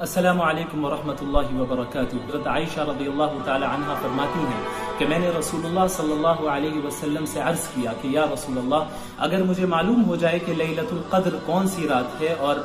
السلام علیکم ورحمۃ اللہ وبرکاتہ۔ حضرت عائشہ رضی اللہ تعالی عنہ فرماتی ہیں کہ میں نے رسول اللہ صلی اللہ علیہ وسلم سے عرض کیا کہ یا رسول اللہ، اگر مجھے معلوم ہو جائے کہ لیلۃ القدر کون سی رات ہے اور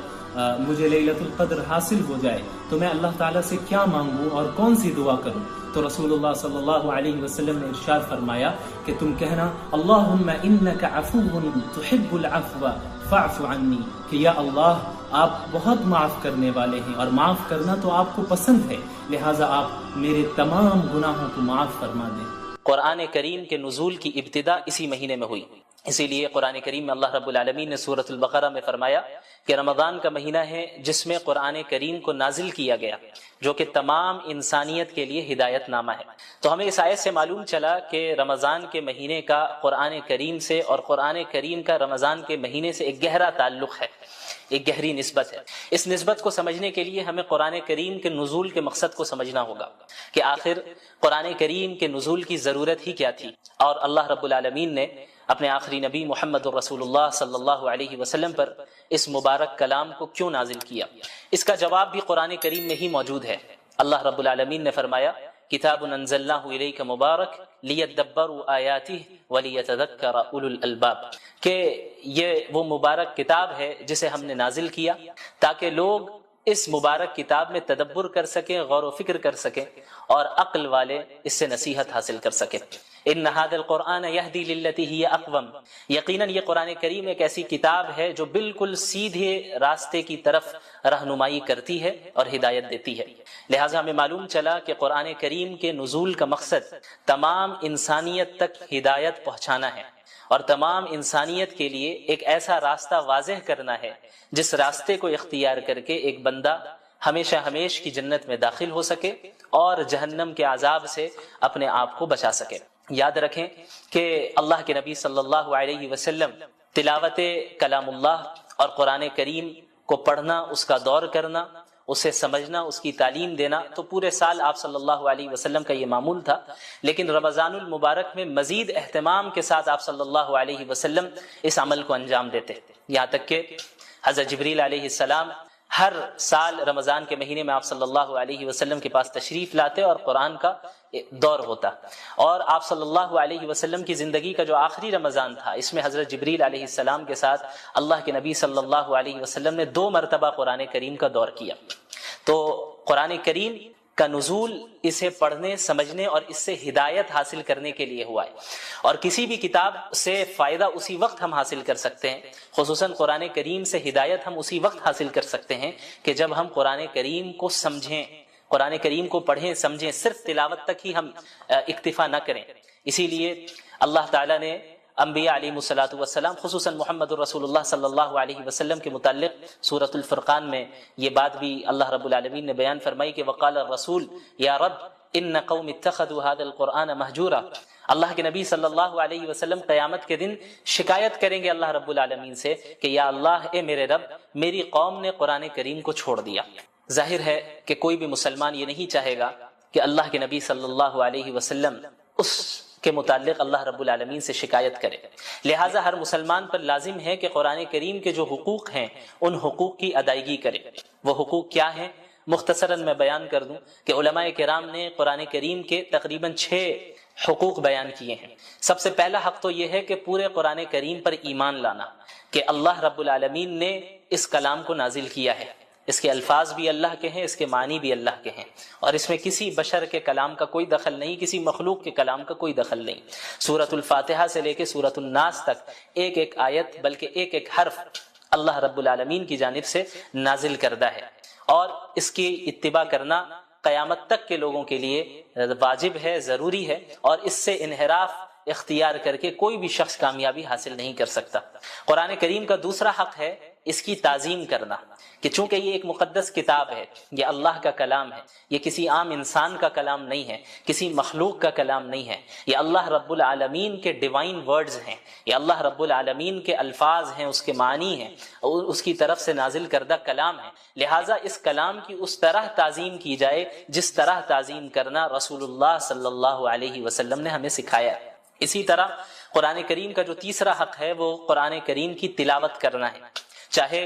مجھے لیلۃ القدر حاصل ہو جائے تو میں اللہ تعالیٰ سے کیا مانگوں اور کون سی دعا کروں؟ تو رسول اللہ صلی اللہ علیہ وسلم نے ارشاد فرمایا کہ تم کہنا اللہم انک عفو تحب العفو فاعف عنی، کہ یا اللہ آپ بہت معاف کرنے والے ہیں اور معاف کرنا تو آپ کو پسند ہے، لہٰذا آپ میرے تمام گناہوں کو معاف فرما دیں۔ قرآن کریم کے نزول کی ابتدا اسی مہینے میں ہوئی، اسی لیے قرآن کریم میں اللہ رب العالمین نے سورۃ البقرہ میں فرمایا کہ رمضان کا مہینہ ہے جس میں قرآن کریم کو نازل کیا گیا، جو کہ تمام انسانیت کے لیے ہدایت نامہ ہے۔ تو ہمیں اس آیت سے معلوم چلا کہ رمضان کے مہینے کا قرآن کریم سے اور قرآن کریم کا رمضان کے مہینے سے ایک گہرا تعلق ہے، ایک گہری نسبت ہے۔ اس نسبت کو سمجھنے کے لیے ہمیں قرآن کریم کے نزول کے مقصد کو سمجھنا ہوگا کہ آخر قرآن کریم کے نزول کی ضرورت ہی کیا تھی، اور اللہ رب العالمین نے اپنے آخری نبی محمد رسول اللہ صلی اللہ علیہ وسلم پر اس مبارک کلام کو کیوں نازل کیا؟ اس کا جواب بھی قرآن کریم میں ہی موجود ہے۔ اللہ رب العالمین نے فرمایا کتاب انزلناہ الیک مبارک لیدبروا آیاتہ ولیتذکر اولو الالباب، کہ یہ وہ مبارک کتاب ہے جسے ہم نے نازل کیا تاکہ لوگ اس مبارک کتاب میں تدبر کر سکیں، غور و فکر کر سکیں، اور عقل والے اس سے نصیحت حاصل کر سکیں۔ ان ھذا القرآن یہدی للتی ہی اقوم، یقیناً یہ قرآن کریم ایک ایسی کتاب ہے جو بالکل سیدھے راستے کی طرف رہنمائی کرتی ہے اور ہدایت دیتی ہے۔ لہٰذا ہمیں معلوم چلا کہ قرآن کریم کے نزول کا مقصد تمام انسانیت تک ہدایت پہنچانا ہے، اور تمام انسانیت کے لیے ایک ایسا راستہ واضح کرنا ہے جس راستے کو اختیار کر کے ایک بندہ ہمیشہ ہمیش کی جنت میں داخل ہو سکے اور جہنم کے عذاب سے اپنے آپ کو بچا سکے۔ یاد رکھیں کہ اللہ کے نبی صلی اللہ علیہ وسلم تلاوت کلام اللہ اور قرآن کریم کو پڑھنا، اس کا دور کرنا، اسے سمجھنا، اس کی تعلیم دینا تو پورے سال آپ صلی اللہ علیہ وسلم کا یہ معمول تھا، لیکن رمضان المبارک میں مزید اہتمام کے ساتھ آپ صلی اللہ علیہ وسلم اس عمل کو انجام دیتے، یہاں تک کہ حضرت جبریل علیہ السلام ہر سال رمضان کے مہینے میں آپ صلی اللہ علیہ وسلم کے پاس تشریف لاتے اور قرآن کا دور ہوتا، اور آپ صلی اللہ علیہ وسلم کی زندگی کا جو آخری رمضان تھا اس میں حضرت جبریل علیہ السلام کے ساتھ اللہ کے نبی صلی اللہ علیہ وسلم نے 2 مرتبہ قرآن کریم کا دور کیا۔ تو قرآن کریم کا نزول اسے پڑھنے، سمجھنے اور اس سے ہدایت حاصل کرنے کے لیے ہوا ہے، اور کسی بھی کتاب سے فائدہ اسی وقت ہم حاصل کر سکتے ہیں، خصوصاً قرآن کریم سے ہدایت ہم اسی وقت حاصل کر سکتے ہیں کہ جب ہم قرآن کریم کو سمجھیں، قرآن کریم کو پڑھیں سمجھیں، صرف تلاوت تک ہی ہم اکتفا نہ کریں۔ اسی لیے اللہ تعالیٰ نے انبیاء علیہ الصلوۃ والسلام خصوصاً محمد الرسول اللہ صلی اللہ علیہ وسلم کے متعلق سورۃ الفرقان میں یہ بات بھی اللہ رب العالمین نے بیان فرمائی کہ وقال الرسول یا رب ان قوم اتخذوا هذا القرآن مہجورا، اللہ کے نبی صلی اللہ علیہ وسلم قیامت کے دن شکایت کریں گے اللہ رب العالمین سے کہ یا اللہ، اے میرے رب، میری قوم نے قرآن کریم کو چھوڑ دیا۔ ظاہر ہے کہ کوئی بھی مسلمان یہ نہیں چاہے گا کہ اللہ کے نبی صلی اللہ علیہ وسلم اس کے متعلق اللہ رب العالمین سے شکایت کرے، لہٰذا ہر مسلمان پر لازم ہے کہ قرآن کریم کے جو حقوق ہیں ان حقوق کی ادائیگی کرے۔ وہ حقوق کیا ہیں؟ مختصراً میں بیان کر دوں کہ علماء کرام نے قرآن کریم کے تقریباً 6 حقوق بیان کیے ہیں۔ سب سے پہلا حق تو یہ ہے کہ پورے قرآن کریم پر ایمان لانا کہ اللہ رب العالمین نے اس کلام کو نازل کیا ہے، اس کے الفاظ بھی اللہ کے ہیں، اس کے معنی بھی اللہ کے ہیں، اور اس میں کسی بشر کے کلام کا کوئی دخل نہیں، کسی مخلوق کے کلام کا کوئی دخل نہیں۔ سورۃ الفاتحہ سے لے کے سورۃ الناس تک ایک ایک آیت بلکہ ایک ایک حرف اللہ رب العالمین کی جانب سے نازل کردہ ہے، اور اس کی اتباع کرنا قیامت تک کے لوگوں کے لیے واجب ہے، ضروری ہے، اور اس سے انحراف اختیار کر کے کوئی بھی شخص کامیابی حاصل نہیں کر سکتا۔ قرآن کریم کا دوسرا حق ہے اس کی تعظیم کرنا، کہ چونکہ یہ ایک مقدس کتاب ہے، یہ اللہ کا کلام ہے، یہ کسی عام انسان کا کلام نہیں ہے، کسی مخلوق کا کلام نہیں ہے، یہ اللہ رب العالمین کے ڈیوائن ورڈز ہیں، یہ اللہ رب العالمین کے الفاظ ہیں، اس کے معنی ہیں، اور اس کی طرف سے نازل کردہ کلام ہے، لہٰذا اس کلام کی اس طرح تعظیم کی جائے جس طرح تعظیم کرنا رسول اللہ صلی اللہ علیہ وسلم نے ہمیں سکھایا ہے۔ اسی طرح قرآن کریم کا جو تیسرا حق ہے وہ قرآن کریم کی تلاوت کرنا ہے، چاہے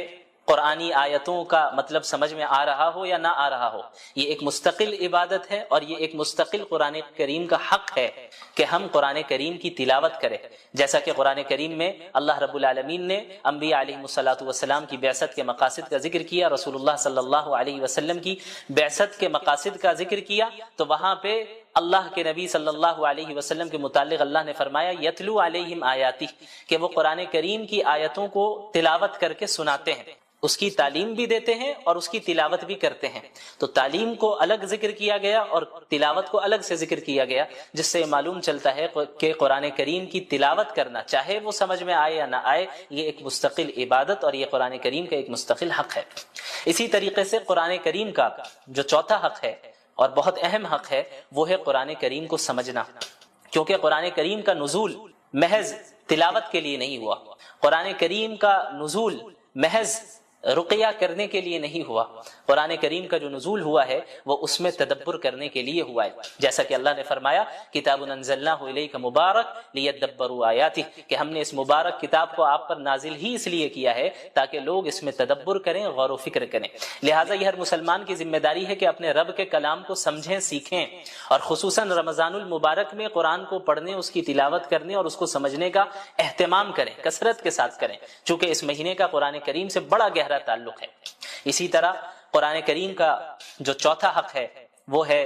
قرآنی آیتوں کا مطلب سمجھ میں آ رہا ہو یا نہ آ رہا ہو، یہ ایک مستقل عبادت ہے اور یہ ایک مستقل قرآن کریم کا حق ہے کہ ہم قرآن کریم کی تلاوت کریں، جیسا کہ قرآن کریم میں اللہ رب العالمین نے انبیاء علیہ الصلاۃ والسلام کی بعثت کے مقاصد کا ذکر کیا، رسول اللہ صلی اللہ علیہ وسلم کی بعثت کے مقاصد کا ذکر کیا، تو وہاں پہ اللہ کے نبی صلی اللہ علیہ وسلم کے متعلق اللہ نے فرمایا یتلو علیہم آیاتی، کہ وہ قرآن کریم کی آیتوں کو تلاوت کر کے سناتے ہیں، اس کی تعلیم بھی دیتے ہیں اور اس کی تلاوت بھی کرتے ہیں۔ تو تعلیم کو الگ ذکر کیا گیا اور تلاوت کو الگ سے ذکر کیا گیا، جس سے معلوم چلتا ہے کہ قرآن کریم کی تلاوت کرنا چاہے وہ سمجھ میں آئے یا نہ آئے، یہ ایک مستقل عبادت اور یہ قرآن کریم کا ایک مستقل حق ہے۔ اسی طریقے سے قرآن کریم کا جو چوتھا حق ہے اور بہت اہم حق ہے وہ ہے قرآن کریم کو سمجھنا، کیونکہ قرآن کریم کا نزول محض تلاوت کے لیے نہیں ہوا، قرآن کریم کا نزول محض رقیہ کرنے کے لیے نہیں ہوا، قرآن کریم کا جو نزول ہوا ہے وہ اس میں تدبر کرنے کے لیے ہوا ہے، جیسا کہ اللہ نے فرمایا کتاب انزلناہ الیک مبارک لیدبروا آیاتہ، کہ ہم نے اس مبارک کتاب کو آپ پر نازل ہی اس لیے کیا ہے تاکہ لوگ اس میں تدبر کریں، غور و فکر کریں۔ لہٰذا یہ ہر مسلمان کی ذمہ داری ہے کہ اپنے رب کے کلام کو سمجھیں، سیکھیں، اور خصوصاً رمضان المبارک میں قرآن کو پڑھنے، اس کی تلاوت کرنے اور اس کو سمجھنے کا اہتمام کریں، کثرت کے ساتھ کریں، چونکہ اس مہینے کا قرآن کریم سے بڑا گہرا تعلق ہے۔ اسی طرح قرآن کریم کا جو چوتھا حق ہے وہ ہے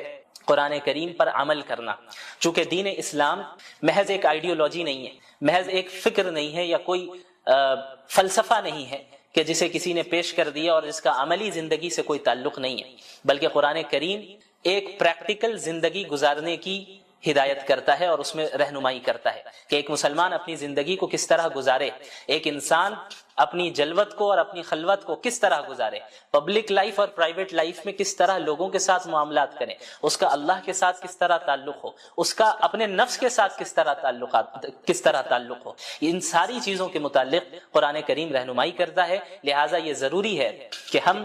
قرآن کریم پر عمل کرنا، چونکہ دین اسلام محض ایک آئیڈیولوجی نہیں ہے، محض ایک فکر نہیں ہے یا کوئی فلسفہ نہیں ہے کہ جسے کسی نے پیش کر دیا اور جس کا عملی زندگی سے کوئی تعلق نہیں ہے، بلکہ قرآن کریم ایک پریکٹیکل زندگی گزارنے کی ہدایت کرتا ہے اور اس میں رہنمائی کرتا ہے کہ ایک مسلمان اپنی زندگی کو کس طرح گزارے، ایک انسان اپنی جلوت کو اور اپنی خلوت کو کس طرح گزارے، پبلک لائف اور پرائیویٹ لائف میں کس طرح لوگوں کے ساتھ معاملات کریں، اس کا اللہ کے ساتھ کس طرح تعلق ہو، اس کا اپنے نفس کے ساتھ کس طرح تعلق ہو، ان ساری چیزوں کے متعلق قرآن کریم رہنمائی کرتا ہے۔ لہٰذا یہ ضروری ہے کہ ہم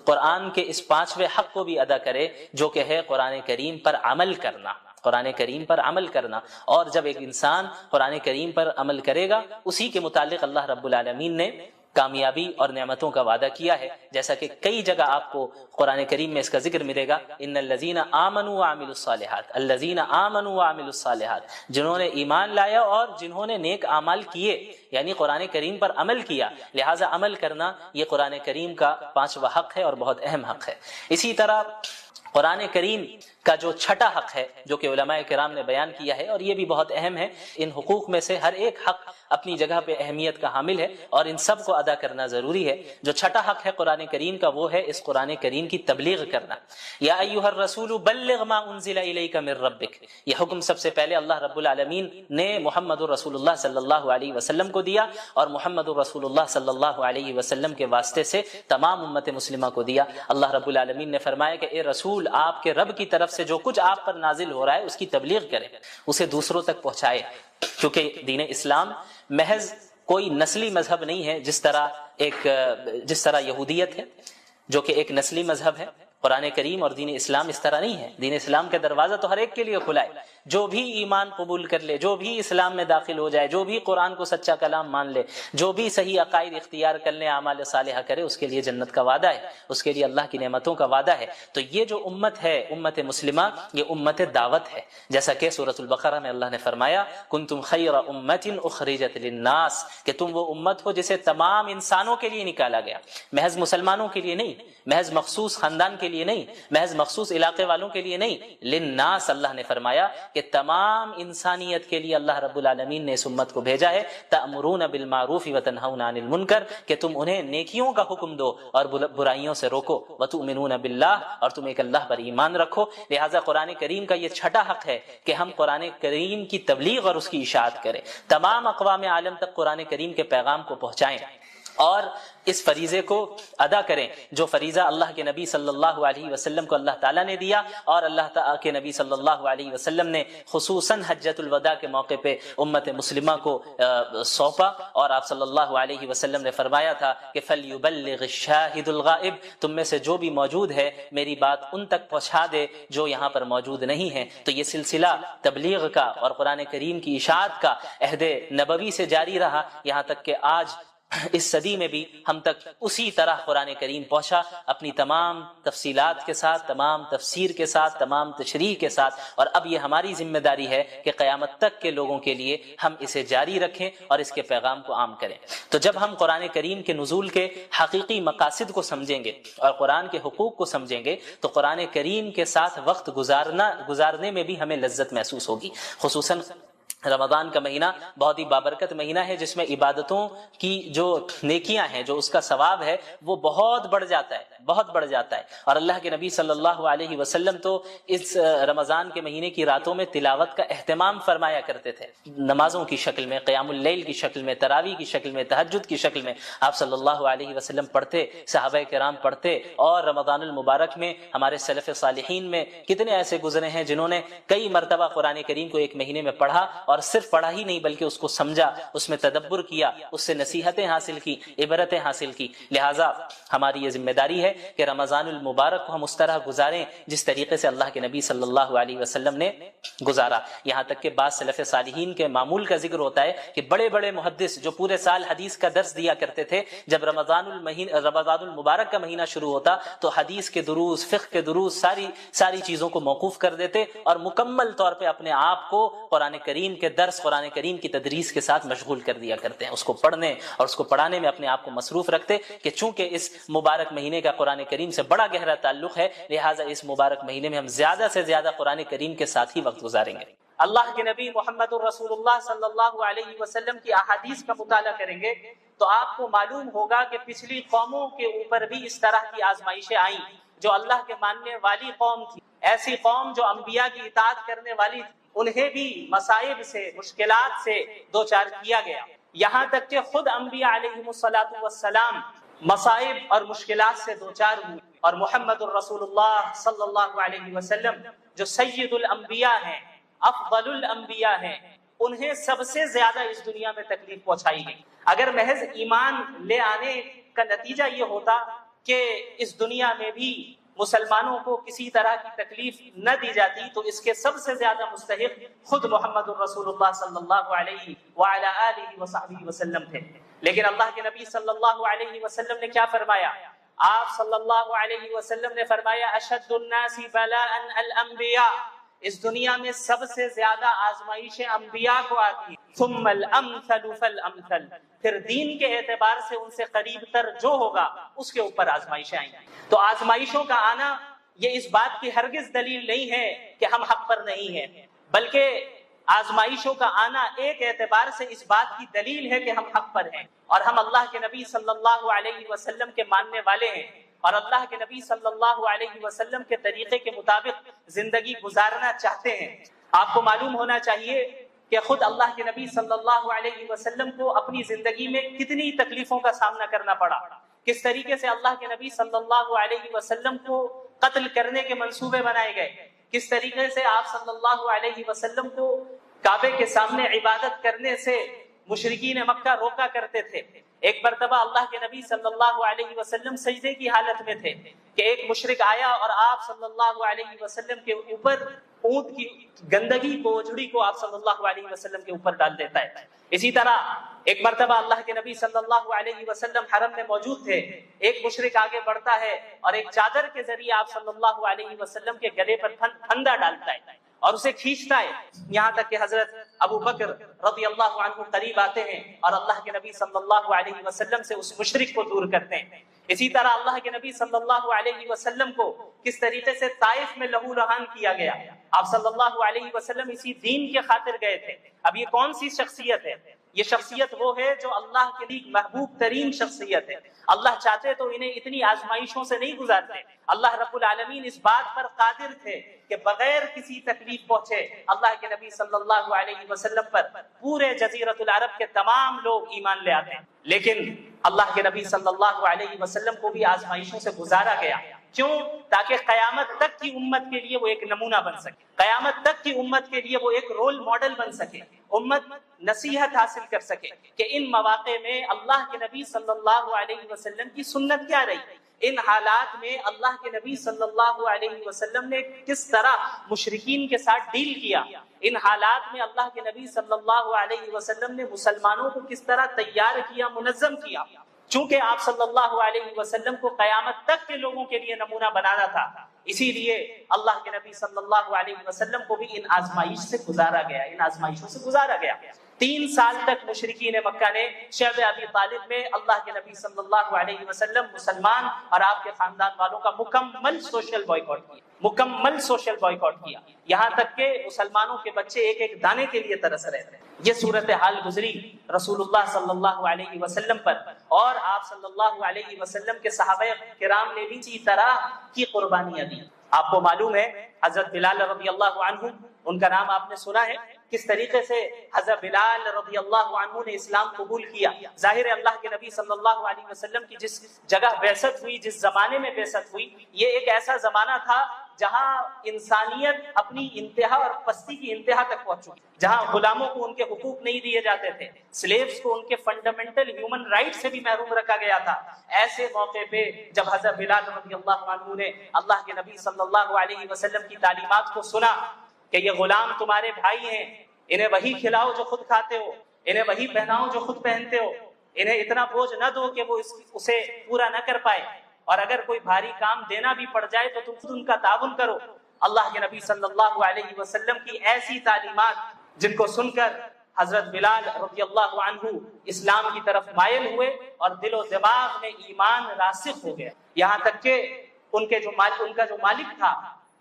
قرآن کے اس پانچویں حق کو بھی ادا کریں جو کہ ہے قرآن کریم پر عمل کرنا، قرآن کریم پر عمل کرنا۔ اور جب ایک انسان قرآن کریم پر عمل کرے گا اسی کے متعلق اللہ رب العالمین نے کامیابی اور نعمتوں کا وعدہ کیا ہے، جیسا کہ کئی جگہ آپ کو قرآن کریم میں اس کا ذکر ملے گا، ان الذین آمنوا وعملوا الصالحات، الذین آمنوا وعملوا الصالحات، جنہوں نے ایمان لایا اور جنہوں نے نیک اعمال کیے، یعنی قرآن کریم پر عمل کیا۔ لہٰذا عمل کرنا یہ قرآن کریم کا پانچواں حق ہے اور بہت اہم حق ہے۔ اسی طرح قرآن کریم کا جو چھٹا حق ہے جو کہ علماء کرام نے بیان کیا ہے، اور یہ بھی بہت اہم ہے، ان حقوق میں سے ہر ایک حق اپنی جگہ پہ اہمیت کا حامل ہے اور ان سب کو ادا کرنا ضروری ہے۔ جو چھٹا حق ہے قرآن کریم کا وہ ہے اس قرآن کریم کی تبلیغ کرنا۔ یا ایھا الرسول بلغ ما انزل الیک من ربک، یہ حکم سب سے پہلے اللہ رب العالمین نے محمد رسول اللہ صلی اللہ علیہ وسلم کو دیا اور محمد رسول اللہ صلی اللہ علیہ وسلم کے واسطے سے تمام امت مسلمہ کو دیا۔ اللہ رب العالمین نے فرمایا کہ اے رسول، آپ کے رب کی طرف سے جو کچھ آپ پر نازل ہو رہا ہے اس کی تبلیغ کریں، اسے دوسروں تک پہنچائے، کیونکہ دین اسلام محض کوئی نسلی مذہب نہیں ہے جس طرح یہودیت ہے جو کہ ایک نسلی مذہب ہے۔ قرآن کریم اور دین اسلام اس طرح نہیں ہے، دین اسلام کا دروازہ تو ہر ایک کے لیے کھلا ہے، جو بھی ایمان قبول کر لے، جو بھی اسلام میں داخل ہو جائے، جو بھی قرآن کو سچا کلام مان لے، جو بھی صحیح عقائد اختیار کر لے، اعمال صالحہ کرے، اس کے لیے جنت کا وعدہ ہے، اس کے لیے اللہ کی نعمتوں کا وعدہ ہے۔ تو یہ جو امت ہے، امت مسلمہ، یہ امت دعوت ہے، جیسا کہ سورۃ البقرہ میں اللہ نے فرمایا کنتم خیر امت اخرجت للناس، کہ تم وہ امت ہو جسے تمام انسانوں کے لیے نکالا گیا، محض مسلمانوں کے لیے نہیں، محض مخصوص خاندان کے لیے نہیں، محض مخصوص علاقے والوں کے لیے نہیں، للناس، اللہ نے فرمایا کہ تمام انسانیت کے لیے اللہ رب العالمین نے اس امت کو بھیجا ہے۔ تأمرون بالمعروف وتنہون عن المنکر، کہ تم انہیں نیکیوں کا حکم دو اور برائیوں سے روکو، وتؤمنون باللہ، اور تم ایک اللہ پر ایمان رکھو۔ لہٰذا قرآن کریم کا یہ چھٹا حق ہے کہ ہم قرآن کریم کی تبلیغ اور اس کی اشاعت کریں، تمام اقوام عالم تک قرآن کریم کے پیغام کو پہنچائیں اور اس فریضے کو ادا کریں جو فریضہ اللہ کے نبی صلی اللہ علیہ وسلم کو اللہ تعالیٰ نے دیا اور اللہ تعالیٰ کے نبی صلی اللہ علیہ وسلم نے خصوصاً حجۃ الوداع کے موقع پہ امت مسلمہ کو سونپا، اور آپ صلی اللہ علیہ وسلم نے فرمایا تھا کہ فَلْيُبَلِّغِ الشَّاهِدُ الْغَائِبُ، تم میں سے جو بھی موجود ہے میری بات ان تک پہنچا دے جو یہاں پر موجود نہیں ہیں۔ تو یہ سلسلہ تبلیغ کا اور قرآن کریم کی اشاعت کا عہد نبوی سے جاری رہا، یہاں تک کہ آج اس صدی میں بھی ہم تک اسی طرح قرآن کریم پہنچا، اپنی تمام تفصیلات کے ساتھ، تمام تفسیر کے ساتھ، تمام تشریح کے ساتھ، اور اب یہ ہماری ذمہ داری ہے کہ قیامت تک کے لوگوں کے لیے ہم اسے جاری رکھیں اور اس کے پیغام کو عام کریں۔ تو جب ہم قرآن کریم کے نزول کے حقیقی مقاصد کو سمجھیں گے اور قرآن کے حقوق کو سمجھیں گے تو قرآن کریم کے ساتھ وقت گزارنے میں بھی ہمیں لذت محسوس ہوگی۔ خصوصاً رمضان کا مہینہ بہت ہی بابرکت مہینہ ہے، جس میں عبادتوں کی جو نیکیاں ہیں، جو اس کا ثواب ہے، وہ بہت بڑھ جاتا ہے، بہت بڑھ جاتا ہے۔ اور اللہ کے نبی صلی اللہ علیہ وسلم تو اس رمضان کے مہینے کی راتوں میں تلاوت کا اہتمام فرمایا کرتے تھے، نمازوں کی شکل میں، قیام اللیل کی شکل میں، تراویح کی شکل میں، تہجد کی شکل میں آپ صلی اللہ علیہ وسلم پڑھتے، صحابہ کرام پڑھتے۔ اور رمضان المبارک میں ہمارے سلف صالحین میں کتنے ایسے گزرے ہیں جنہوں نے کئی مرتبہ قرآن کریم کو ایک مہینے میں پڑھا، اور صرف پڑھا ہی نہیں بلکہ اس کو سمجھا، اس میں تدبر کیا، اس سے نصیحتیں حاصل کی، عبرتیں حاصل کی۔ لہٰذا ہماری یہ ذمہ داری ہے کہ رمضان المبارک کو ہم اس طرح گزاریں جس طریقے سے اللہ کے نبی صلی اللہ علیہ وسلم نے گزارا۔ یہاں تک کہ بعض سلف صالحین کے معمول کا ذکر ہوتا ہے کہ بڑے بڑے محدث جو پورے سال حدیث کا درس دیا کرتے تھے، جب رمضان المبارک کا مہینہ شروع ہوتا تو حدیث کے دروس، فقہ کے دروس، ساری چیزوں کو موقوف کر دیتے اور مکمل طور پہ اپنے آپ کو قرآن کریم کے درس، قرآن کریم کی تدریس کے ساتھ مشغول کر دیا کرتے ہیں، اس کو پڑھنے اور اس کو پڑھانے میں اپنے آپ کو مصروف رکھتے کہ چونکہ اس مبارک مہینے کا قرآن کریم سے بڑا گہرا تعلق ہے، لہٰذا اس مبارک مہینے میں ہم زیادہ سے زیادہ قرآن کریم کے ساتھ ہی وقت گزاریں گے۔ اللہ کے نبی محمد الرسول اللہ صلی اللہ علیہ وسلم کی احادیث کا مطالعہ کریں گے تو آپ کو معلوم ہوگا کہ پچھلی قوموں کے اوپر بھی اس طرح کی آزمائشیں آئیں، جو اللہ کے ماننے والی قوم تھی، ایسی قوم جو انبیاء کی اطاعت کرنے والی تھی، انہیں بھی مصائب سے، مشکلات سے دوچار کیا گیا، یہاں تک کہ خود انبیاء علیہم السلام مصائب اور مشکلات سے دوچار ہوئے، اور محمد الرسول اللہ صلی اللہ علیہ وسلم جو سید الانبیاء ہیں، افضل الانبیاء ہیں، انہیں سب سے زیادہ اس دنیا میں تکلیف پہنچائی گئی۔ اگر محض ایمان لے آنے کا نتیجہ یہ ہوتا کہ اس دنیا میں بھی مسلمانوں کو کسی طرح کی تکلیف نہ دی جاتی تو اس کے سب سے زیادہ مستحق خود محمد الرسول اللہ صلی اللہ علیہ وعلی آلہ وصحبہ وسلم تھے۔ لیکن اللہ کے نبی صلی اللہ علیہ وسلم نے کیا فرمایا؟ آپ صلی اللہ علیہ وسلم نے فرمایا اشد الناس بلاء الانبیاء، اس دنیا میں سب سے زیادہ آزمائشیں انبیاء کو آتی ہیں، ثم الامثل فالامثل، پھر دین کے اعتبار سے ان سے قریب تر جو ہوگا اس کے اوپر آزمائشیں آئیں۔ تو آزمائشوں کا آنا یہ اس بات کی ہرگز دلیل نہیں ہے کہ ہم حق پر نہیں ہیں، بلکہ آزمائشوں کا آنا ایک اعتبار سے اس بات کی دلیل ہے کہ ہم حق پر ہیں اور ہم اللہ کے نبی صلی اللہ علیہ وسلم کے ماننے والے ہیں اور اللہ کے نبی صلی اللہ علیہ وسلم کے طریقے کے مطابق زندگی گزارنا چاہتے ہیں۔ آپ کو معلوم ہونا چاہیے کہ خود اللہ کے نبی صلی اللہ علیہ وسلم کو اپنی زندگی میں کتنی تکلیفوں کا سامنا کرنا پڑا، کس طریقے سے اللہ کے نبی صلی اللہ علیہ وسلم کو قتل کرنے کے منصوبے بنائے گئے، کس طریقے سے آپ صلی اللہ علیہ وسلم کو کعبے کے سامنے عبادت کرنے سے مشرکین مکہ روکا کرتے تھے۔ ایک مرتبہ اللہ کے نبی صلی اللہ علیہ وسلم سجدے کی حالت میں تھے کہ ایک مشرک آیا اور آپ صلی اللہ علیہ وسلم کے اوپر اونٹ کی گندگی کو، جھڑی کو آپ صلی اللہ علیہ وسلم کے اوپر ڈال دیتا ہے۔ اسی طرح ایک مرتبہ اللہ کے نبی صلی اللہ علیہ وسلم حرم میں موجود تھے، ایک مشرک آگے بڑھتا ہے اور ایک چادر کے ذریعے آپ صلی اللہ علیہ وسلم کے گلے پر پھندا ڈالتا ہے اور اسے کھینچتا ہے، یہاں تک کہ حضرت ابو بکر رضی اللہ عنہ قریب آتے ہیں اور اللہ کے نبی صلی اللہ علیہ وسلم سے اس مشرک کو دور کرتے ہیں۔ اسی طرح اللہ کے نبی صلی اللہ علیہ وسلم کو کس طریقے سے طائف میں لہو لہان کیا گیا، آپ صلی اللہ علیہ وسلم اسی دین کے خاطر گئے تھے۔ اب یہ کون سی شخصیت ہے؟ یہ شخصیت وہ ہے جو اللہ کے لیے محبوب ترین شخصیت ہے۔ اللہ چاہتے تو انہیں اتنی آزمائشوں سے نہیں گزارتے، اللہ رب العالمین اس بات پر قادر تھے کہ بغیر کسی تکلیف پہنچے اللہ کے نبی صلی اللہ علیہ وسلم پر پورے جزیرۃ العرب کے تمام لوگ ایمان لے آتے ہیں، لیکن اللہ کے نبی صلی اللہ علیہ وسلم کو بھی آزمائشوں سے گزارا گیا۔ کیوں؟ تاکہ قیامت تک کی امت کے لیے وہ ایک نمونہ بن سکے، قیامت تک کی امت کے لیے وہ ایک رول ماڈل بن سکے، امت نصیحت حاصل کر سکے کہ ان مواقع میں اللہ کے نبی صلی اللہ علیہ وسلم کی سنت کیا رہی، ان حالات میں اللہ کے نبی صلی اللہ علیہ وسلم نے کس طرح مشرکین کے ساتھ ڈیل کیا، ان حالات میں اللہ کے نبی صلی اللہ علیہ وسلم نے مسلمانوں کو کس طرح تیار کیا، منظم کیا۔ چونکہ آپ صلی اللہ علیہ وسلم کو قیامت تک کے لوگوں کے لیے نمونہ بنانا تھا، اسی لیے اللہ کے نبی صلی اللہ علیہ وسلم کو بھی ان آزمائش سے گزارا گیا، ان آزمائشوں سے گزارا گیا۔ 3 سال تک مشرکین مکہ نے شعب ابی طالب میں اللہ کے نبی صلی اللہ علیہ وسلم، مسلمان اور آپ کے خاندان والوں کا مکمل سوشل بائیکاٹ کیا، مکمل سوشل بائیکاٹ کیا، یہاں تک کہ مسلمانوں کے بچے ایک ایک دانے کے لیے ترس رہے تھے۔ یہ صورتحال گزری رسول اللہ صلی اللہ علیہ وسلم پر، اور آپ صلی اللہ علیہ وسلم کے صحابہ کرام نے بھی اسی طرح کی قربانیاں دی۔ آپ کو معلوم ہے حضرت بلال رضی اللہ عنہ، ان کا نام آپ نے سنا ہے، کس طریقے سے حضرت بلال رضی اللہ عنہ نے اسلام قبول کیا۔ ظاہر ہے اللہ کے نبی صلی اللہ علیہ وسلم کی جس جگہ بعثت ہوئی، جس زمانے میں بعثت ہوئی، یہ ایک ایسا زمانہ تھا جہاں انسانیت اپنی انتہا اور پستی کی انتہا تک پہنچ چکی، جہاں غلاموں کو ان کے حقوق نہیں دیے جاتے تھے، سلیوز کو ان کے فنڈامنٹل ہیومن رائٹ سے بھی محروم رکھا گیا تھا۔ ایسے موقع پہ جب حضرت بلال رضی اللہ عنہ نے اللہ کے نبی صلی اللہ علیہ وسلم کی تعلیمات کو سنا کہ یہ غلام تمہارے بھائی ہیں، انہیں وہی کھلاؤ جو خود کھاتے ہو، انہیں وہی پہناؤ جو خود پہنتے ہو، انہیں اتنا بوجھ نہ دو کہ وہ اسے پورا نہ کر پائے، اور اگر کوئی بھاری کام دینا بھی پڑ جائے تو تم خود ان کا تعاون کرو۔ اللہ کے نبی صلی اللہ علیہ وسلم کی ایسی تعلیمات جن کو سن کر حضرت بلال رضی اللہ عنہ اسلام کی طرف مائل ہوئے، اور دل و دماغ میں ایمان راسخ ہو گیا، یہاں تک کہ ان کا جو مالک تھا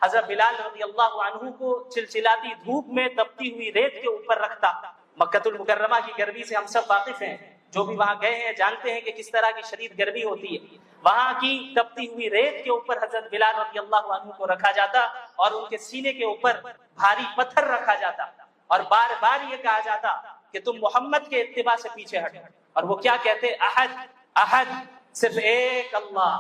حضرت بلال رضی اللہ عنہ کو چلچلاتی دھوپ میں تپتی ہوئی ریت کے اوپر رکھتا۔ مکہ المکرمہ کی گرمی سے ہم سب واقف ہیں، جو بھی وہاں گئے ہیں جانتے ہیں کہ کس طرح کی شدید گرمی ہوتی ہے۔ وہاں کی تپتی ہوئی ریت کے اوپر حضرت بلال رضی اللہ عنہ کو رکھا جاتا، اور ان کے سینے کے اوپر بھاری پتھر رکھا جاتا، اور بار بار یہ کہا جاتا کہ تم محمد کے اتباع سے پیچھے ہٹو۔ اور وہ کیا کہتے؟ احد احد، صرف ایک اللہ،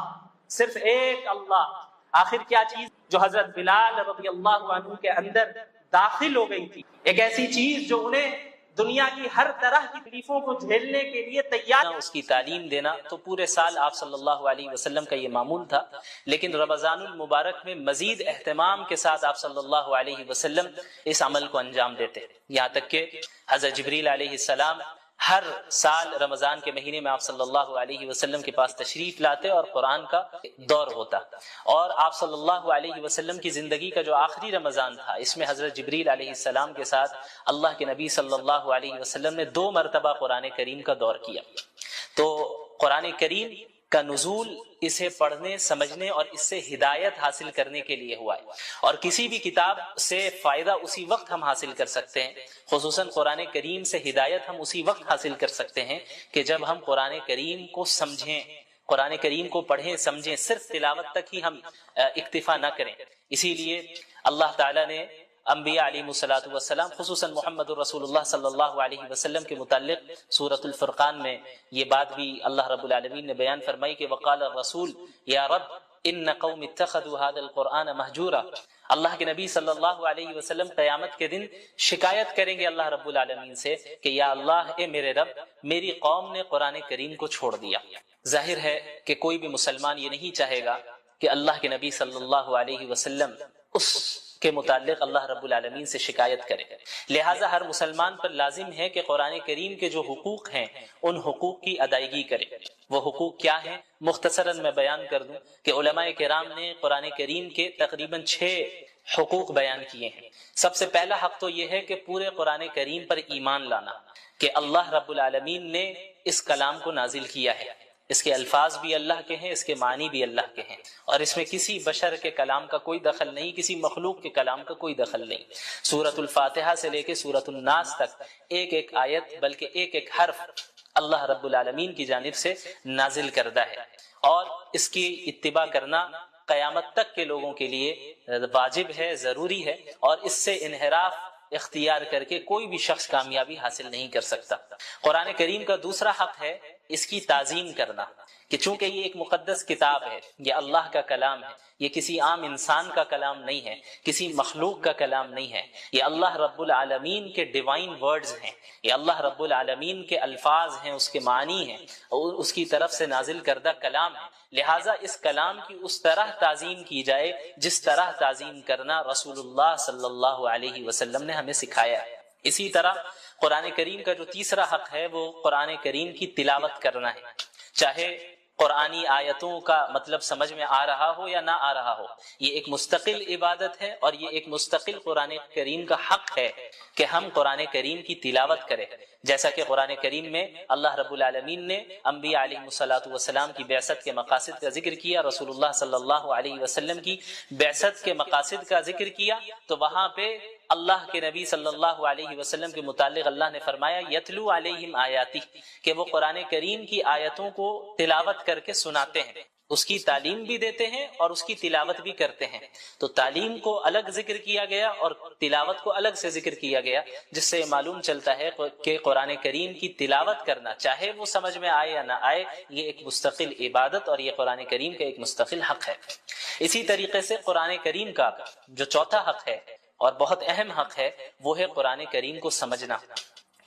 صرف ایک اللہ۔ آخر کیا چیز جو حضرت بلال رضی اللہ عنہ کے اندر داخل ہو گئی تھی، ایک ایسی چیز جو انہیں دنیا کی ہر طرح کی تکلیفوں کو جھیلنے کے لیے تیار، اس کی تعلیم دینا۔ تو پورے سال آپ صلی اللہ علیہ وسلم کا یہ معمول تھا، لیکن رمضان المبارک میں مزید اہتمام کے ساتھ آپ صلی اللہ علیہ وسلم اس عمل کو انجام دیتے، یہاں تک کہ حضرت جبریل علیہ السلام ہر سال رمضان کے مہینے میں آپ صلی اللہ علیہ وسلم کے پاس تشریف لاتے اور قرآن کا دور ہوتا، اور آپ صلی اللہ علیہ وسلم کی زندگی کا جو آخری رمضان تھا، اس میں حضرت جبریل علیہ السلام کے ساتھ اللہ کے نبی صلی اللہ علیہ وسلم نے 2 مرتبہ قرآن کریم کا دور کیا۔ تو قرآن کریم کا نزول اسے پڑھنے، سمجھنے اور اس سے ہدایت حاصل کرنے کے لیے ہوا ہے، اور کسی بھی کتاب سے فائدہ اسی وقت ہم حاصل کر سکتے ہیں، خصوصاً قرآن کریم سے ہدایت ہم اسی وقت حاصل کر سکتے ہیں کہ جب ہم قرآن کریم کو سمجھیں، قرآن کریم کو پڑھیں سمجھیں، صرف تلاوت تک ہی ہم اکتفا نہ کریں۔ اسی لیے اللہ تعالیٰ نے انبیاء علیہ الصلوۃ والسلام، خصوصاً محمد الرسول اللہ صلی اللہ علیہ وسلم کے متعلق سورۃ الفرقان میں یہ بات بھی اللہ رب العالمین نے بیان فرمائی کہ وقال الرسول یا رب ان قوم اتخذوا هذا القرآن مہجورا۔ اللہ کے نبی صلی اللہ علیہ وسلم قیامت کے دن شکایت کریں گے اللہ رب العالمین سے کہ یا اللہ، اے میرے رب، میری قوم نے قرآن کریم کو چھوڑ دیا۔ ظاہر ہے کہ کوئی بھی مسلمان یہ نہیں چاہے گا کہ اللہ کے نبی صلی اللہ علیہ وسلم اس کے متعلق اللہ رب العالمین سے شکایت کرے، لہٰذا ہر مسلمان پر لازم ہے کہ قرآن کریم کے جو حقوق ہیں ان حقوق کی ادائیگی کرے۔ وہ حقوق کیا ہیں؟ مختصراً میں بیان کر دوں کہ علماء کرام نے قرآن کریم کے تقریباً 6 حقوق بیان کیے ہیں۔ سب سے پہلا حق تو یہ ہے کہ پورے قرآن کریم پر ایمان لانا کہ اللہ رب العالمین نے اس کلام کو نازل کیا ہے، اس کے الفاظ بھی اللہ کے ہیں، اس کے معنی بھی اللہ کے ہیں، اور اس میں کسی بشر کے کلام کا کوئی دخل نہیں، کسی مخلوق کے کلام کا کوئی دخل نہیں۔ سورۃ الفاتحہ سے لے کے سورۃ الناس تک ایک ایک آیت بلکہ ایک ایک حرف اللہ رب العالمین کی جانب سے نازل کردہ ہے، اور اس کی اتباع کرنا قیامت تک کے لوگوں کے لیے واجب ہے، ضروری ہے، اور اس سے انحراف اختیار کر کے کوئی بھی شخص کامیابی حاصل نہیں کر سکتا۔ قرآن کریم کا دوسرا حق ہے اس کی تعظیم کرنا کہ چونکہ یہ ایک مقدس کتاب ہے، یہ اللہ کا کلام ہے، یہ کسی عام انسان کا کلام نہیں ہے، کسی مخلوق کا کلام نہیں ہے، یہ اللہ رب العالمین کے ڈیوائن ورڈز ہیں، یہ اللہ رب العالمین کے الفاظ ہیں، اس کے معنی ہیں اور اس کی طرف سے نازل کردہ کلام ہے، لہٰذا اس کلام کی اس طرح تعظیم کی جائے جس طرح تعظیم کرنا رسول اللہ صلی اللہ علیہ وسلم نے ہمیں سکھایا ہے۔ اسی طرح قرآن کریم کا جو تیسرا حق ہے وہ قرآن کریم کی تلاوت کرنا ہے، چاہے قرآنی آیتوں کا مطلب سمجھ میں آ رہا ہو یا نہ آ رہا ہو، یہ ایک مستقل عبادت ہے اور یہ ایک مستقل قرآن کریم کا حق ہے کہ ہم قرآن کریم کی تلاوت کریں، جیسا کہ قرآن کریم میں اللہ رب العالمین نے انبیاء علیہ الصلاۃ والسلام کی بعثت کے مقاصد کا ذکر کیا، رسول اللہ صلی اللہ علیہ وسلم کی بعثت کے مقاصد کا ذکر کیا، تو وہاں پہ اللہ کے نبی صلی اللہ علیہ وسلم کے متعلق اللہ نے فرمایا یتلو علیہم آیاتی، کہ وہ قرآن کریم کی آیتوں کو تلاوت کر کے سناتے ہیں، اس کی تعلیم بھی دیتے ہیں اور اس کی تلاوت بھی کرتے ہیں۔ تو تعلیم کو الگ ذکر کیا گیا اور تلاوت کو الگ سے ذکر کیا گیا، جس سے معلوم چلتا ہے کہ قرآن کریم کی تلاوت کرنا چاہے وہ سمجھ میں آئے یا نہ آئے، یہ ایک مستقل عبادت اور یہ قرآن کریم کا ایک مستقل حق ہے۔ اسی طریقے سے قرآن کریم کا جو چوتھا حق ہے اور بہت اہم حق ہے وہ ہے قرآن کریم کو سمجھنا،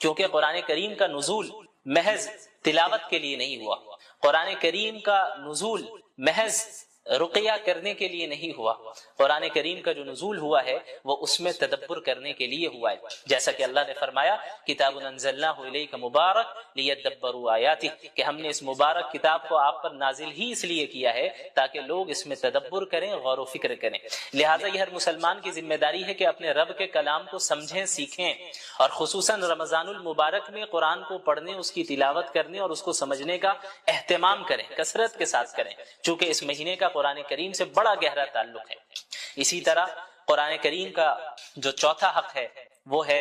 کیونکہ قرآن کریم کا نزول محض تلاوت کے لیے نہیں ہوا، قرآن کریم کا نزول محض رقیہ کرنے کے لیے نہیں ہوا، قرآن کریم کا جو نزول ہوا ہے وہ اس میں تدبر کرنے کے لیے ہوا ہے، جیسا کہ اللہ نے فرمایا کتاب انزلناہ الیک مبارک لیدبروا آیاتہ، کہ ہم نے اس مبارک کتاب کو آپ پر نازل ہی اس لیے کیا ہے تاکہ لوگ اس میں تدبر کریں، غور و فکر کریں۔ لہٰذا یہ ہر مسلمان کی ذمہ داری ہے کہ اپنے رب کے کلام کو سمجھیں، سیکھیں، اور خصوصاً رمضان المبارک میں قرآن کو پڑھنے، اس کی تلاوت کرنے اور اس کو سمجھنے کا اہتمام کریں، کثرت کے ساتھ کریں، چونکہ اس مہینے کا قرآن کریم سے بڑا گہرا تعلق ہے۔ اسی طرح قرآن کریم کا جو چوتھا حق ہے وہ ہے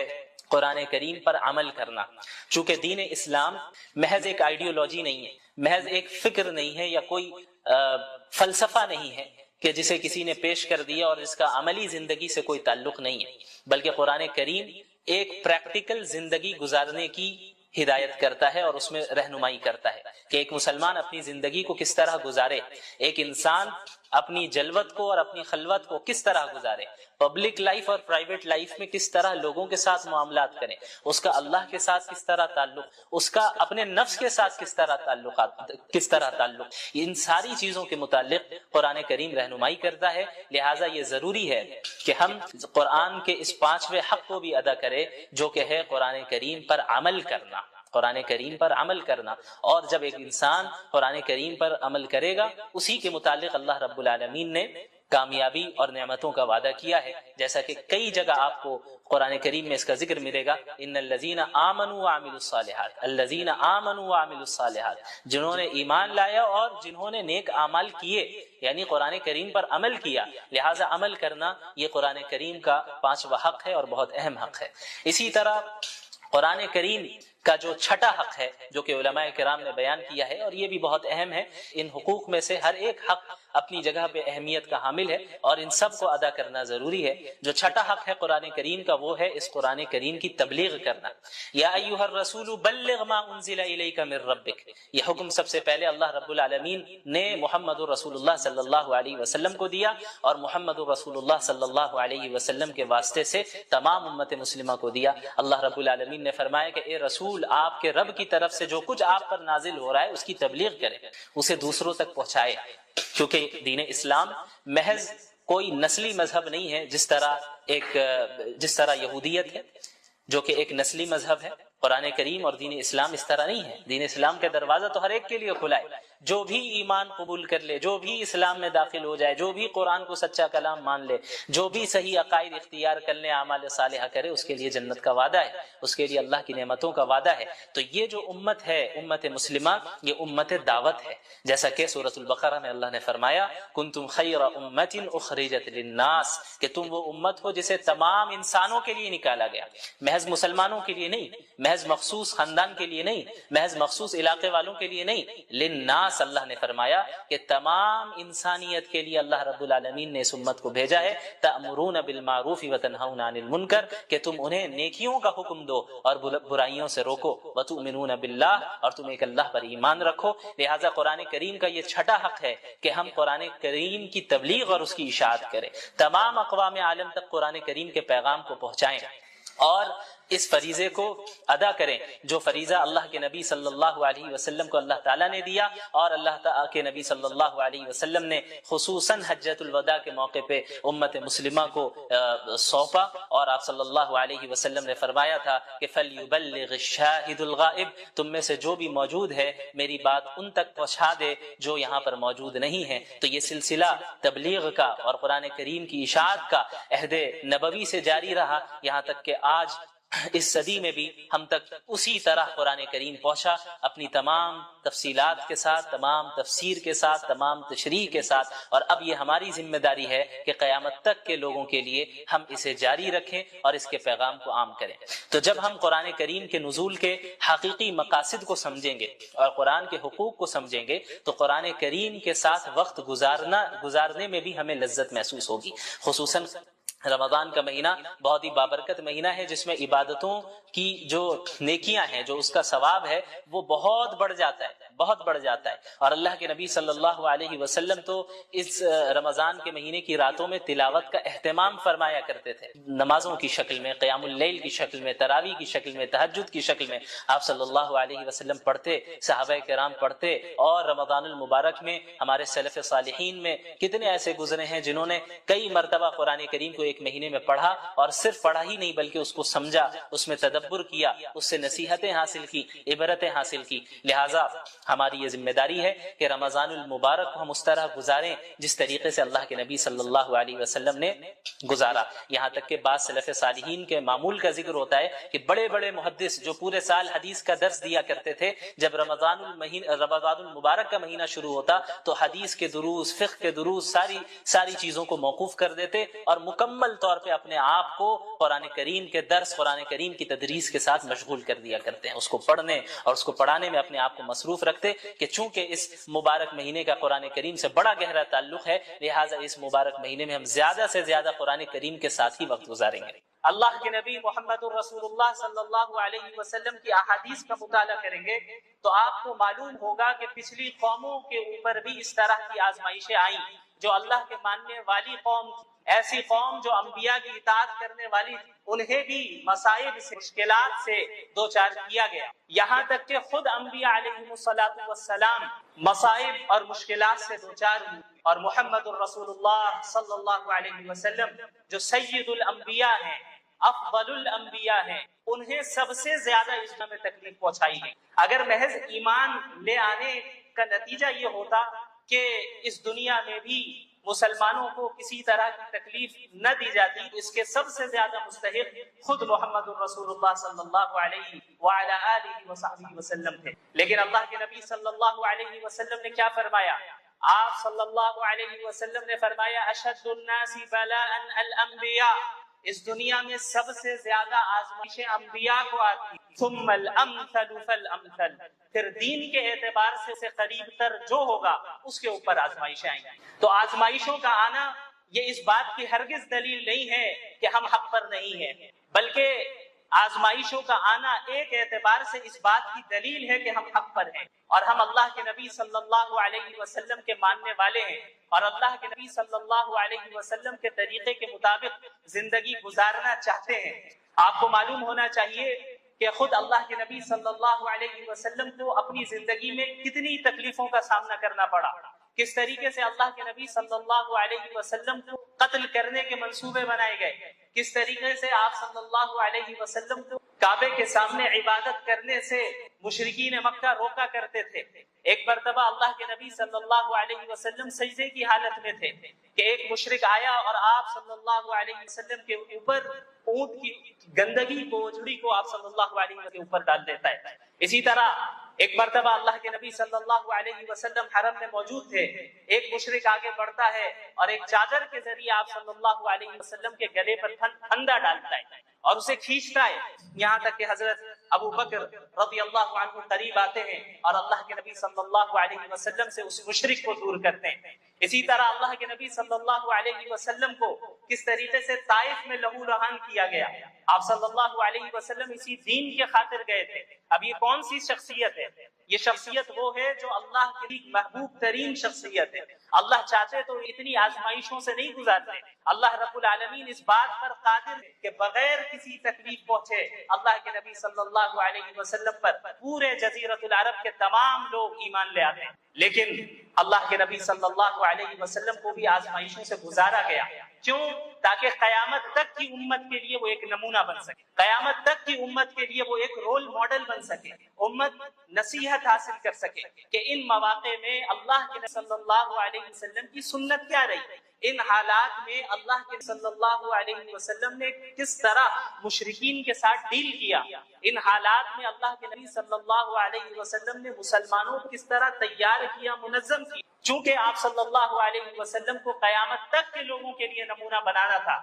قرآن کریم پر عمل کرنا، چونکہ دین اسلام محض ایک آئیڈیولوجی نہیں ہے، محض ایک فکر نہیں ہے یا کوئی فلسفہ نہیں ہے کہ جسے کسی نے پیش کر دیا اور اس کا عملی زندگی سے کوئی تعلق نہیں ہے، بلکہ قرآن کریم ایک پریکٹیکل زندگی گزارنے کی ہدایت کرتا ہے اور اس میں رہنمائی کرتا ہے کہ ایک مسلمان اپنی زندگی کو کس طرح گزارے، ایک انسان اپنی جلوت کو اور اپنی خلوت کو کس طرح گزارے، پبلک لائف اور پرائیویٹ لائف میں کس طرح لوگوں کے ساتھ معاملات کریں، اس کا اللہ کے ساتھ کس طرح تعلق، اس کا اپنے نفس کے ساتھ کس طرح تعلق، ان ساری چیزوں کے متعلق قرآن کریم رہنمائی کرتا ہے۔ لہٰذا یہ ضروری ہے کہ ہم قرآن کے اس پانچویں حق کو بھی ادا کریں جو کہ ہے قرآن کریم پر عمل کرنا، قرآن کریم پر عمل کرنا۔ اور جب ایک انسان قرآن کریم پر عمل کرے گا اسی کے متعلق اللہ رب العالمین نے کامیابی اور نعمتوں کا وعدہ کیا ہے، جیسا کہ کئی جگہ آپ کو قرآن کریم میں اس کا ذکر ملے گا، ان الذین آمنوا وعملوا الصالحات، الذین آمنوا وعملوا الصالحات، جنہوں نے ایمان لایا اور جنہوں نے نیک اعمال کیے، یعنی قرآن کریم پر عمل کیا۔ لہٰذا عمل کرنا یہ قرآن کریم کا پانچواں حق ہے اور بہت اہم حق ہے۔ اسی طرح قرآن کریم کا جو چھٹا حق ہے جو کہ علماء کرام نے بیان کیا ہے اور یہ بھی بہت اہم ہے، ان حقوق میں سے ہر ایک حق اپنی جگہ پہ اہمیت کا حامل ہے اور ان سب کو ادا کرنا ضروری ہے۔ جو چھٹا حق ہے قرآن کریم کا وہ ہے اس قرآن کریم کی تبلیغ کرنا۔ یا ایھا الرسول بلغ ما انزل الیک من ربک، یہ حکم سب سے پہلے اللہ رب العالمین نے محمد رسول اللہ صلی اللہ علیہ وسلم کو دیا اور محمد رسول اللہ صلی اللہ علیہ وسلم کے واسطے سے تمام امت مسلمہ کو دیا۔ اللہ رب العالمین نے فرمایا کہ اے رسول آپ کے رب کی طرف سے جو کچھ آپ پر نازل ہو رہا ہے اس کی تبلیغ کریں، اسے دوسروں تک پہنچائے، کیونکہ دین اسلام محض کوئی نسلی مذہب نہیں ہے جس طرح یہودیت ہے جو کہ ایک نسلی مذہب ہے۔ قرآن کریم اور دین اسلام اس طرح نہیں ہے، دین اسلام کا دروازہ تو ہر ایک کے لیے کھلا ہے، جو بھی ایمان قبول کر لے، جو بھی اسلام میں داخل ہو جائے، جو بھی قرآن کو سچا کلام مان لے، جو بھی صحیح عقائد اختیار کر لے، اعمال صالحہ کرے، اس کے لیے جنت کا وعدہ ہے، اس کے لیے اللہ کی نعمتوں کا وعدہ ہے۔ تو یہ جو امت ہے امت مسلمہ، یہ امت دعوت ہے، جیسا کہ سورۃ البقرہ میں اللہ نے فرمایا کنتم خیر امۃ اخرجت للناس، کہ تم وہ امت ہو جسے تمام انسانوں کے لیے نکالا گیا، محض مسلمانوں کے لیے نہیں، محض مخصوص خاندان کے لیے نہیں، محض مخصوص علاقے والوں کے لیے نہیں، للناس اللہ نے فرمایا کہ تمام انسانیت کے لیے اللہ رب العالمین نے اس امت کو بھیجا ہے، تأمرون بالمعروف وتنہون عن المنکر، کہ تم انہیں نیکیوں کا حکم دو اور برائیوں سے روکو، وتؤمنون باللہ، اور تم ایک اللہ پر ایمان رکھو۔ لہٰذا قرآن کریم کا یہ چھٹا حق ہے کہ ہم قرآن کریم کی تبلیغ اور اس کی اشاعت کریں، تمام اقوام عالم تک قرآن کریم کے پیغام کو پہنچائیں اور اس فریضے کو ادا کریں جو فریضہ اللہ کے نبی صلی اللہ علیہ وسلم کو اللہ تعالیٰ نے دیا، اور اللہ تعالیٰ کے نبی صلی اللہ علیہ وسلم نے خصوصاً حجۃ الوداع کے موقع پہ امت مسلمہ کو سونپا، اور آپ صلی اللہ علیہ وسلم نے فرمایا تھا کہ فَلْيُبَلِّغِ الشَّاهِدُ الْغَائِبُ، تم میں سے جو بھی موجود ہے میری بات ان تک پہنچا دے جو یہاں پر موجود نہیں ہے۔ تو یہ سلسلہ تبلیغ کا اور قرآن کریم کی اشاعت کا عہد نبوی سے جاری رہا، یہاں تک کہ آج اس صدی میں بھی ہم تک اسی طرح قرآن کریم پہنچا، اپنی تمام تفصیلات کے ساتھ، تمام تفسیر کے ساتھ، تمام تشریح کے ساتھ، اور اب یہ ہماری ذمہ داری ہے کہ قیامت تک کے لوگوں کے لیے ہم اسے جاری رکھیں اور اس کے پیغام کو عام کریں۔ تو جب ہم قرآن کریم کے نزول کے حقیقی مقاصد کو سمجھیں گے اور قرآن کے حقوق کو سمجھیں گے تو قرآن کریم کے ساتھ وقت گزارنے میں بھی ہمیں لذت محسوس ہوگی۔ خصوصاً رمضان کا مہینہ بہت ہی بابرکت مہینہ ہے، جس میں عبادتوں کی جو نیکیاں ہیں، جو اس کا ثواب ہے، وہ بہت بڑھ جاتا ہے، بہت بڑھ جاتا ہے۔ اور اللہ کے نبی صلی اللہ علیہ وسلم تو اس رمضان کے مہینے کی راتوں میں تلاوت کا اہتمام فرمایا کرتے تھے، نمازوں کی شکل میں، قیام اللیل کی شکل میں، تراویح کی شکل میں، تہجد کی شکل میں آپ صلی اللہ علیہ وسلم پڑھتے، صحابہ کرام پڑھتے، اور رمضان المبارک میں ہمارے سلف صالحین میں کتنے ایسے گزرے ہیں جنہوں نے کئی مرتبہ قرآن کریم کو ایک مہینے میں پڑھا، اور صرف پڑھا ہی نہیں بلکہ اس کو سمجھا، اس میں تدبر کیا، اس سے نصیحتیں حاصل کی، عبرتیں حاصل کی۔ لہٰذا ہماری یہ ذمہ داری ہے کہ رمضان المبارک کو ہم اس طرح گزاریں جس طریقے سے اللہ کے نبی صلی اللہ علیہ وسلم نے گزارا۔ یہاں تک کہ بعض سلف صالحین کے معمول کا ذکر ہوتا ہے کہ بڑے بڑے محدث جو پورے سال حدیث کا درس دیا کرتے تھے، جب رمضان المبارک کا مہینہ شروع ہوتا تو حدیث کے دروس، فقہ کے دروس، ساری چیزوں کو موقوف کر دیتے اور مکمل طور پہ اپنے آپ کو قرآن کریم کے درس، قرآن کریم کی تدریس کے ساتھ مشغول کر دیا کرتے ہیں، اس کو پڑھنے اور اس کو پڑھانے میں اپنے آپ کو مصروف رکھتے کہ چونکہ اس مبارک مہینے کا قرآن کریم سے بڑا گہرا تعلق ہے، لہٰذا اس مبارک مہینے میں ہم زیادہ سے زیادہ قرآن کریم کے ساتھ ہی وقت گزاریں گے۔ اللہ کے نبی محمد الرسول اللہ صلی اللہ علیہ وسلم کی احادیث کا مطالعہ کریں گے تو آپ کو معلوم ہوگا کہ پچھلی قوموں کے اوپر بھی اس طرح کی آزمائشیں آئیں، جو اللہ کے ماننے والی قوم تھی، ایسی قوم جو انبیاء کی اطاعت کرنے والی تھی، انہیں بھی مصائب سے، مشکلات سے دوچار کیا گیا، یہاں تک کہ خود انبیاء علیہ السلام مصائب اور مشکلات سے دوچار ہوئی، اور محمد الرسول اللہ صلی اللہ علیہ وسلم جو سید الانبیاء ہیں، افضل الانبیاء ہیں، انہیں سب سے زیادہ اس میں تکلیف پہنچائی گئی۔ اگر محض ایمان لے آنے کا نتیجہ یہ ہوتا کہ اس دنیا میں بھی مسلمانوں کو کسی طرح کی تکلیف نہ دی جاتی، اس کے سب سے زیادہ مستحق خود محمد الرسول اللہ صلی اللہ علیہ وعلی آلہ وصحبہ وسلم تھے۔ لیکن اللہ کے نبی صلی اللہ علیہ وسلم نے کیا فرمایا؟ آپ صلی اللہ علیہ وسلم نے فرمایا اشد الناس بلاء الانبیاء، اس دنیا میں سب سے زیادہ آزمائشیں انبیاء کو آتی، ثم الامثل فالامثل، پھر دین کے اعتبار سے قریب تر جو ہوگا اس کے اوپر آزمائشیں آئیں گی۔ تو آزمائشوں کا آنا یہ اس بات کی ہرگز دلیل نہیں ہے کہ ہم حق پر نہیں ہیں، بلکہ آزمائشوں کا آنا ایک اعتبار سے اس بات کی دلیل ہے کہ ہم حق پر ہیں اور ہم اللہ کے نبی صلی اللہ علیہ وسلم کے ماننے والے ہیں اور اللہ کے نبی صلی اللہ علیہ وسلم کے طریقے کے مطابق زندگی گزارنا چاہتے ہیں۔ آپ کو معلوم ہونا چاہیے کہ خود اللہ کے نبی صلی اللہ علیہ وسلم کو اپنی زندگی میں کتنی تکلیفوں کا سامنا کرنا پڑا، کس طریقے سے اللہ کے نبی صلی اللہ علیہ وسلم کو قتل کرنے کے منصوبے بنائے گئے، کس طریقے سے آپ صلی اللہ علیہ وسلم کو کعبے کے سامنے عبادت کرنے سے مشرکین مکہ روکا کرتے تھے۔ ایک مرتبہ اللہ کے نبی صلی اللہ علیہ وسلم سجدے کی حالت میں تھے کہ ایک مشرک آیا اور آپ صلی اللہ علیہ وسلم کے اوپر اونٹ کی گندگی کو، اجڑی کو آپ صلی اللہ علیہ وسلم کے اوپر ڈال دیتا ہے۔ اسی طرح ایک مرتبہ اللہ کے نبی صلی اللہ علیہ وسلم حرم میں موجود تھے، ایک مشرک آگے بڑھتا ہے اور ایک چادر کے ذریعے آپ صلی اللہ علیہ وسلم کے گلے پر پھندا ڈالتا ہے اور اسے کھینچتا ہے، یہاں تک کہ حضرت ابو بکر رضی اللہ عنہ قریب آتے ہیں اور اللہ کے نبی صلی اللہ علیہ وسلم سے اس مشرک کو دور کرتے ہیں۔ اسی طرح اللہ کے نبی صلی اللہ علیہ وسلم کو کس طریقے سے طائف میں لہو لہان کیا گیا، آپ صلی اللہ علیہ وسلم اسی دین کے خاطر گئے تھے۔ اب یہ کون سی شخصیت ہے؟ یہ شخصیت وہ ہے جو اللہ کی محبوب ترین شخصیت ہے۔ اللہ چاہتے تو اتنی آزمائشوں سے نہیں گزارتے۔ اللہ رب العالمین اس بات پر قادر ہے کہ بغیر کسی تکلیف پہنچے اللہ کے نبی صلی اللہ علیہ وسلم پر پورے جزیرۃ العرب کے تمام لوگ ایمان لے آتے ہیں، لیکن اللہ کے نبی صلی اللہ علیہ وسلم کو بھی آزمائشوں سے گزارا گیا۔ کیوں؟ تاکہ قیامت تک کی امت کے لیے وہ ایک نمونہ بن سکے، قیامت تک کی امت کے لیے وہ ایک رول ماڈل بن سکے، امت نصیحت حاصل کر سکے کہ ان مواقع میں اللہ کے نبی صلی اللہ علیہ وسلم کی سنت کیا رہی، ان حالات میں اللہ کے صلی اللہ علیہ وسلم نے کس طرح مشرکین کے ساتھ ڈیل کیا، ان حالات میں اللہ کے نبی صلی اللہ علیہ وسلم نے مسلمانوں کو کس طرح تیار کیا، منظم کیا۔ چونکہ آپ صلی اللہ علیہ وسلم کو قیامت تک کے لوگوں کے لیے نمونہ بنانا تھا،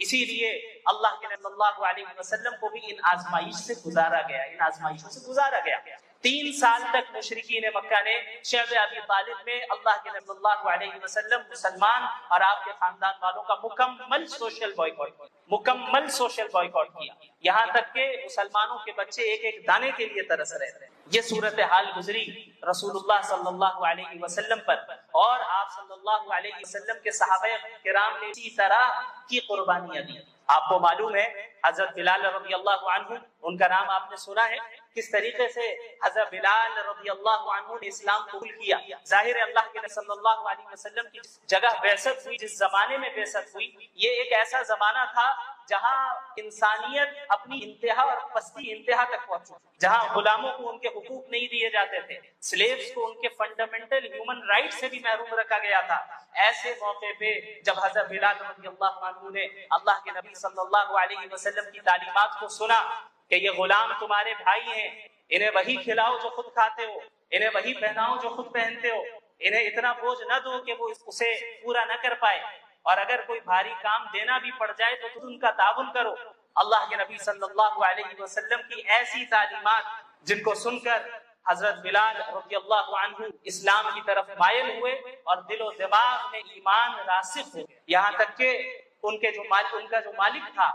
اسی لیے اللہ کے نبی صلی اللہ علیہ وسلم کو بھی ان آزمائش سے گزارا گیا، ان آزمائشوں سے گزارا گیا۔ 3 سال تک مشرکین مکہ نے شعب ابی طالب میں اللہ کے نبی صلی اللہ علیہ وسلم، مسلمان اور آپ کے خاندان والوں کا مکمل سوشل بائیکاٹ کیا، یہاں تک کہ مسلمانوں کے بچے ایک ایک دانے کے لیے ترس رہے تھے۔ یہ صورتحال گزری رسول اللہ صلی اللہ علیہ وسلم پر، اور آپ صلی اللہ علیہ وسلم کے صحابہ کرام نے اسی طرح کی قربانیاں دی۔ آپ کو معلوم ہے حضرت بلال رضی اللہ عنہ، ان کا نام آپ نے سنا ہے، کس طریقے سے حضرت بلال رضی اللہ عنہ نے اسلام قبول کیا۔ ظاہر ہے اللہ کے نبی صلی اللہ علیہ وسلم کی جگہ بعثت ہوئی، جس زمانے میں بعثت ہوئی، یہ ایک ایسا زمانہ تھا جہاں انسانیت اپنی انتہا اور پستی انتہا تک پہنچی، جہاں غلاموں کو ان کے حقوق نہیں دیے جاتے تھے، سلیوز کو ان کے فنڈامنٹل ہیومن رائٹ سے بھی محروم رکھا گیا تھا۔ ایسے موقع پہ جب حضرت بلال رضی اللہ عنہ نے اللہ کے نبی صلی اللہ علیہ وسلم کی تعلیمات کو سنا کہ یہ غلام تمہارے بھائی ہیں، انہیں وہی کھلاؤ جو خود کھاتے ہو، انہیں وہی پہناؤ جو خود پہنتے ہو، انہیں اتنا بوجھ نہ دو کہ وہ اسے پورا نہ کر پائے، اور اگر کوئی بھاری کام دینا بھی پڑ جائے تو تم ان کا تعاون کرو۔ اللہ کے نبی صلی اللہ علیہ وسلم کی ایسی تعلیمات جن کو سن کر حضرت بلال رضی اللہ عنہ اسلام کی طرف مائل ہوئے اور دل و دماغ میں ایمان راسخ ہو، یہاں تک کہ ان کا جو مالک تھا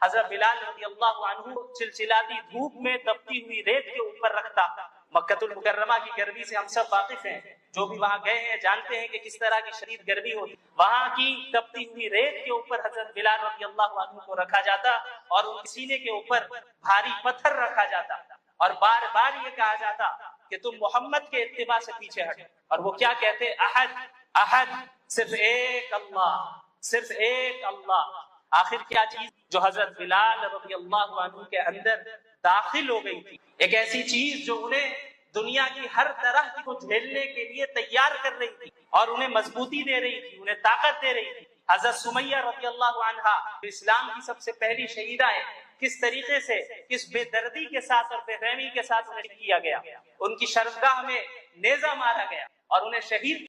حضرت بلال رضی اللہ عنہ چلچلاتی دھوپ میں تپتی ہوئی ریت کے اوپر رکھتا۔ مکہ المکرمہ کی گرمی سے ہم سب واقف ہیں، جو بھی وہاں گئے ہیں جانتے ہیں کہ کس طرح کی شدید گرمی ہوتی، وہاں کی تپتی ہوئی ریت کے اوپر حضرت بلال رضی اللہ عنہ کو رکھا جاتا اور ان کے سینے کے اوپر بھاری پتھر رکھا جاتا اور بار بار یہ کہا جاتا کہ تم محمد کے اتباع سے پیچھے ہٹو، اور وہ کیا کہتے؟ احد احد، صرف ایک اللہ، صرف ایک اللہ۔ آخر کیا چیز جو حضرت بلال رضی اللہ عنہ کے اندر داخل ہو گئی تھی، ایک ایسی چیز جو انہیں دنیا کی ہر طرح کو جھیلنے کے لیے تیار کر رہی تھی اور انہیں مضبوطی دے رہی تھی، انہیں طاقت دے رہی تھی۔ حضرت سمیہ رضی اللہ عنہا اسلام کی سب سے پہلی شہیدہ ہے، کس طریقے سے، کس بے دردی کے ساتھ اور بے رحمی کے ساتھ انہیں کیا گیا، ان کی شرمگاہ میں نیزہ مارا گیا اور انہیں شہید